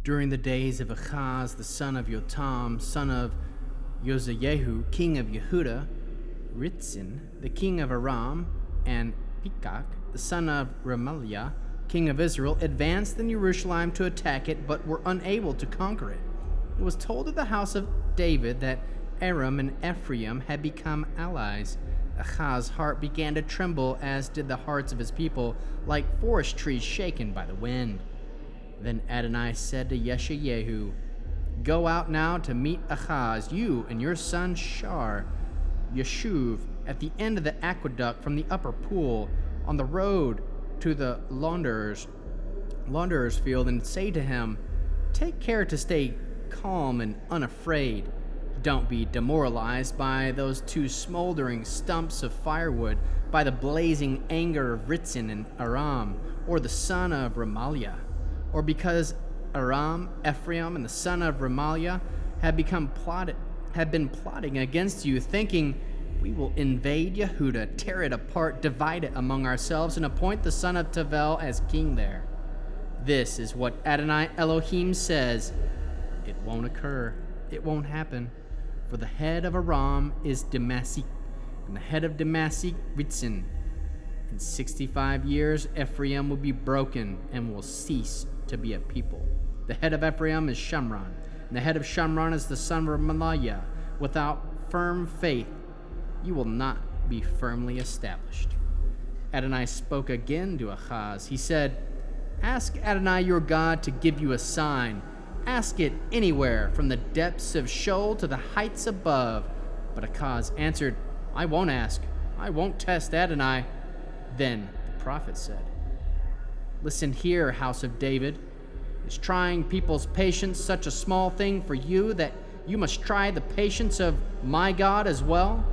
During the days of Ahaz, the son of Yotam, son of Yozayehu, king of Yehuda, Ritzin, the king of Aram, and Pekach, the son of Remaliah, king of Israel, advanced in Jerusalem to attack it, but were unable to conquer it. It was told of the house of David that Aram and Ephraim had become allies. Ahaz's heart began to tremble, as did the hearts of his people, like forest trees shaken by the wind. Then Adonai said to Yeshayahu, "Go out now to meet Ahaz, you and your son Shar, Yeshuv, at the end of the aqueduct from the upper pool, on the road to the launderer's field, and say to him, take care to stay calm and unafraid. Don't be demoralized by those two smoldering stumps of firewood, by the blazing anger of Ritzin and Aram, or the son of Remaliah, or because Aram, Ephraim, and the son of Remaliah have been plotting against you, thinking, we will invade Yehuda, tear it apart, divide it among ourselves, and appoint the son of Tavel as king there. This is what Adonai Elohim says. It won't occur. It won't happen. For the head of Aram is Damasik, and the head of Damasik, Ritzin. In 65 years, Ephraim will be broken and will cease to be a people. The head of Ephraim is Shamron, and the head of Shamron is the son of Remaliah. Without firm faith, you will not be firmly established." Adonai spoke again to Ahaz. He said, "Ask Adonai your God to give you a sign. Ask it anywhere, from the depths of Sheol to the heights above." But Ahaz answered, "I won't ask. I won't test Adonai." Then the prophet said, "Listen here, house of David. Is trying people's patience such a small thing for you that you must try the patience of my God as well?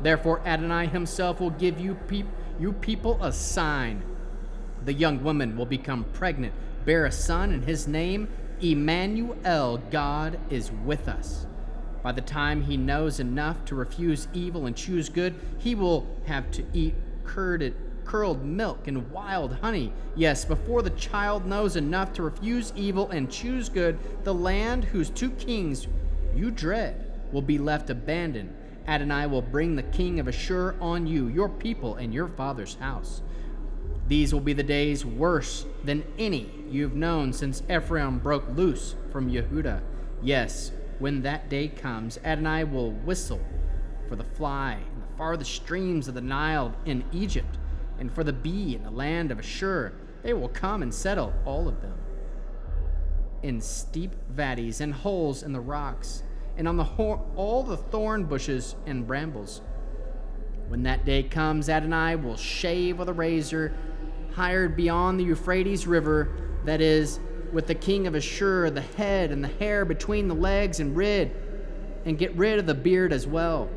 Therefore Adonai himself will give you people a sign. The young woman will become pregnant, bear a son, and his name, Emmanuel, God is with us. By the time he knows enough to refuse evil and choose good, he will have to eat curled milk and wild honey. Yes, before the child knows enough to refuse evil and choose good, the land whose two kings you dread will be left abandoned. Adonai will bring the king of Ashur on you, your people, and your father's house. These will be the days worse than any you've known since Ephraim broke loose from Yehuda. Yes, when that day comes, Adonai will whistle for the fly in the farthest streams of the Nile in Egypt, and for the bee in the land of Ashur. They will come and settle, all of them, in steep valleys and holes in the rocks, and on all the thorn bushes and brambles. When that day comes, Adonai will shave with a razor hired beyond the Euphrates River, that is, with the king of Ashur, the head and the hair between the legs, and get rid of the beard as well.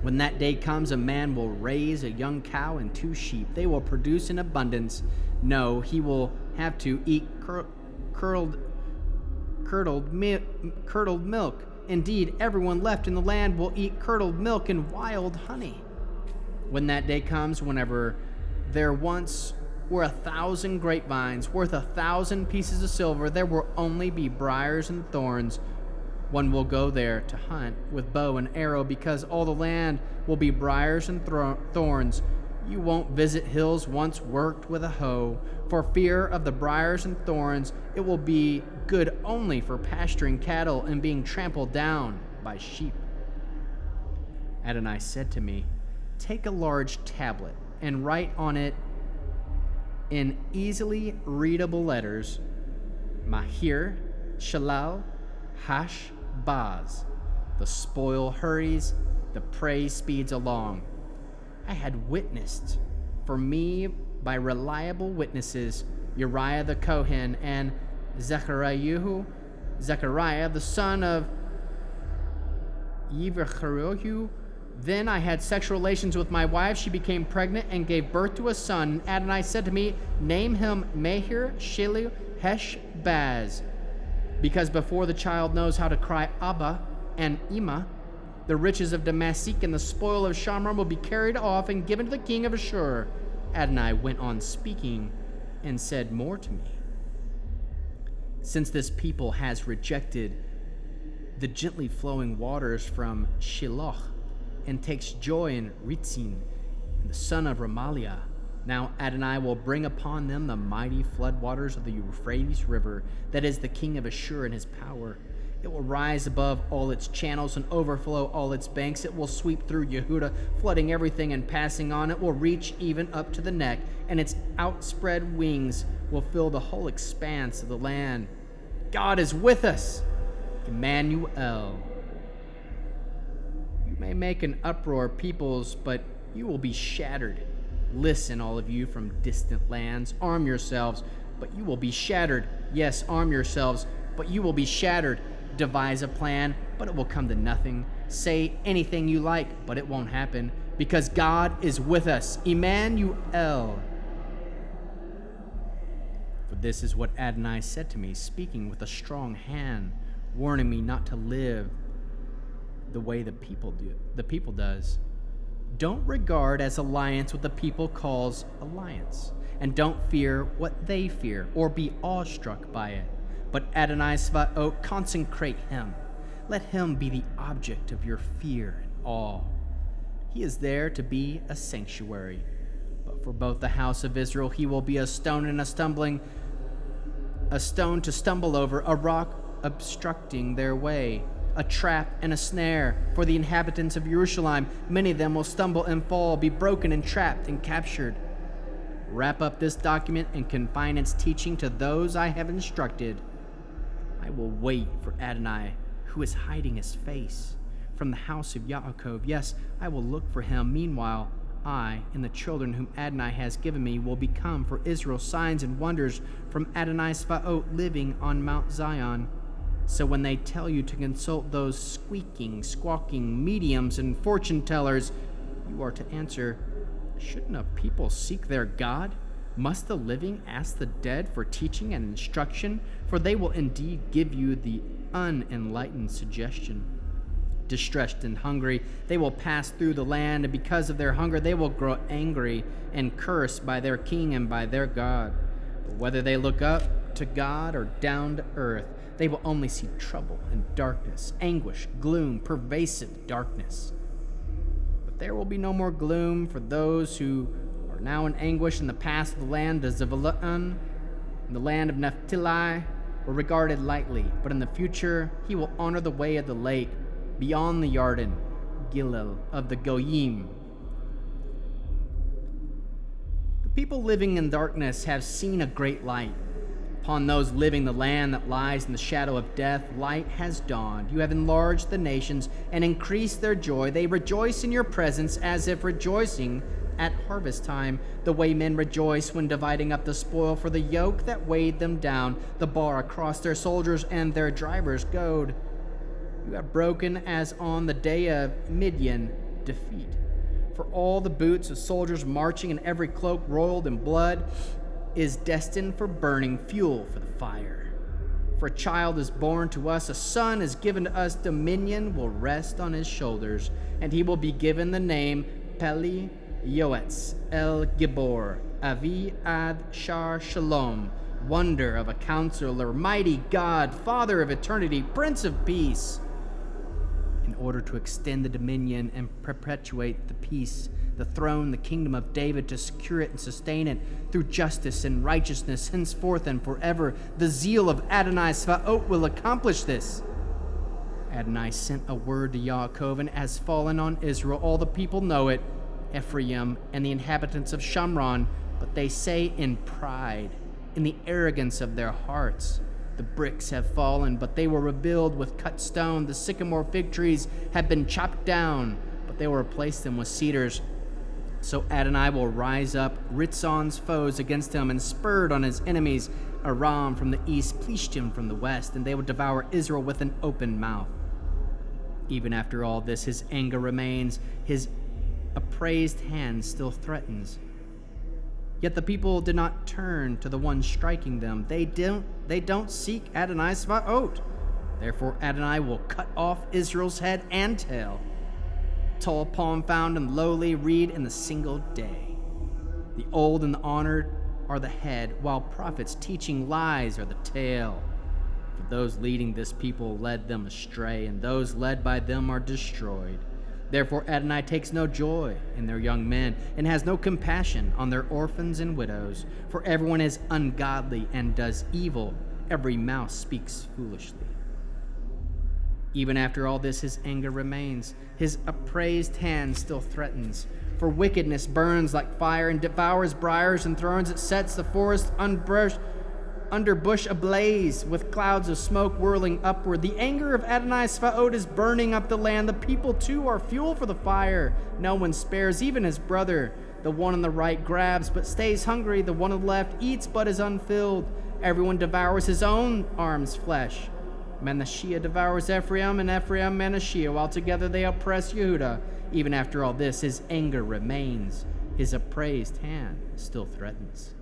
When that day comes, a man will raise a young cow and 2 sheep. They will produce in abundance. No, he will have to eat curdled milk. Indeed, everyone left in the land will eat curdled milk and wild honey. When that day comes, whenever there once were 1,000 grapevines worth 1,000 pieces of silver, there will only be briars and thorns. One will go there to hunt with bow and arrow, because all the land will be briars and thorns. You won't visit hills once worked with a hoe. For fear of the briars and thorns, it will be good only for pasturing cattle and being trampled down by sheep." Adonai said to me, "Take a large tablet and write on it in easily readable letters, Mahir, Shalal, Hash, Baz. The spoil hurries, the prey speeds along." I had witnessed for me by reliable witnesses, Uriah the Kohen and Zechariah the son of Yivachariah. Then I had sexual relations with my wife. She became pregnant and gave birth to a son. Adonai said to me, "Name him Mahir Shelu Hesh Baz, because before the child knows how to cry Abba and Ima, the riches of Damasik and the spoil of Shamron will be carried off and given to the king of Ashur." Adonai went on speaking and said more to me. Since this people has rejected the gently flowing waters from Shiloh and takes joy in Ritzin, the son of Remaliah, now Adonai will bring upon them the mighty floodwaters of the Euphrates River, that is the king of Ashur in his power. It will rise above all its channels and overflow all its banks. It will sweep through Yehuda, flooding everything and passing on. It will reach even up to the neck, and its outspread wings will fill the whole expanse of the land. God is with us, Emmanuel. You may make an uproar, peoples, but you will be shattered. Listen, all of you from distant lands, arm yourselves, but you will be shattered. Yes, arm yourselves, but you will be shattered. Devise a plan, but it will come to nothing. Say anything you like, but it won't happen, because God is with us, Emmanuel. For this is what Adonai said to me, speaking with a strong hand, warning me not to live the way the people does. Don't regard as alliance what the people calls alliance, and don't fear what they fear, or be awestruck by it. But Adonai Svaot, consecrate him. Let him be the object of your fear and awe. He is there to be a sanctuary. But for both the house of Israel, he will be a stone and a stone to stumble over, a rock obstructing their way, a trap and a snare. For the inhabitants of Jerusalem, many of them will stumble and fall, be broken and trapped and captured. Wrap up this document and confine its teaching to those I have instructed. I will wait for Adonai, who is hiding his face from the house of Yaakov. Yes, I will look for him. Meanwhile, I and the children whom Adonai has given me will become for Israel signs and wonders from Adonai Svaot living on Mount Zion. So when they tell you to consult those squawking mediums and fortune tellers, you are to answer, shouldn't a people seek their God? Must the living ask the dead for teaching and instruction? For they will indeed give you the unenlightened suggestion. Distressed and hungry, they will pass through the land, and because of their hunger they will grow angry and curse by their king and by their God. But whether they look up to God or down to earth, they will only see trouble and darkness, anguish, gloom, pervasive darkness. But there will be no more gloom for those who are now in anguish. In the past, the land of Zebulun and the land of Naphtali were regarded lightly, but in the future he will honor the way of the lake, beyond the Yarden, Gilel of the Goyim. The people living in darkness have seen a great light. Upon those living the land that lies in the shadow of death, light has dawned. You have enlarged the nations and increased their joy. They rejoice in your presence as if rejoicing at harvest time, the way men rejoice when dividing up the spoil, for the yoke that weighed them down, the bar across their soldiers and their drivers' goad. You have broken as on the day of Midian defeat. For all the boots of soldiers marching and every cloak roiled in blood is destined for burning, fuel for the fire. For a child is born to us, a son is given to us, dominion will rest on his shoulders, and he will be given the name Peli Yoetz El Gibor, Avi Ad Shar Shalom, wonder of a counselor, mighty God, Father of eternity, Prince of peace. In order to extend the dominion and perpetuate the peace, the throne, the kingdom of David, to secure it and sustain it through justice and righteousness henceforth and forever, the zeal of Adonai Svaot will accomplish this. Adonai sent a word to Yaakov, and has fallen on Israel. All the people know it, Ephraim and the inhabitants of Shamron, but they say in pride, in the arrogance of their hearts, the bricks have fallen, but they will rebuild with cut stone. The sycamore fig trees have been chopped down, but they will replace them with cedars. So Adonai will rise up Ritzon's foes against him, and spurred on his enemies, Aram from the east, Plishtim from the west, and they will devour Israel with an open mouth. Even after all this, his anger remains, his upraised hand still threatens. Yet the people did not turn to the one striking them. They don't seek Adonai Svaot. Therefore Adonai will cut off Israel's head and tail. Tall palm found and lowly reed in the single day. The old and the honored are the head, while prophets teaching lies are the tail. For those leading this people led them astray, and those led by them are destroyed. Therefore Adonai takes no joy in their young men, and has no compassion on their orphans and widows. For everyone is ungodly and does evil. Every mouth speaks foolishly. Even after all this, his anger remains. His upraised hand still threatens. For wickedness burns like fire and devours briars and thorns. It sets the forest underbush ablaze with clouds of smoke whirling upward. The anger of Adonai Svaot is burning up the land. The people too are fuel for the fire. No one spares, even his brother. The one on the right grabs but stays hungry. The one on the left eats but is unfilled. Everyone devours his own arm's flesh. Manasseh devours Ephraim, and Ephraim Manasseh, while together they oppress Yehudah. Even after all this, his anger remains. His upraised hand still threatens.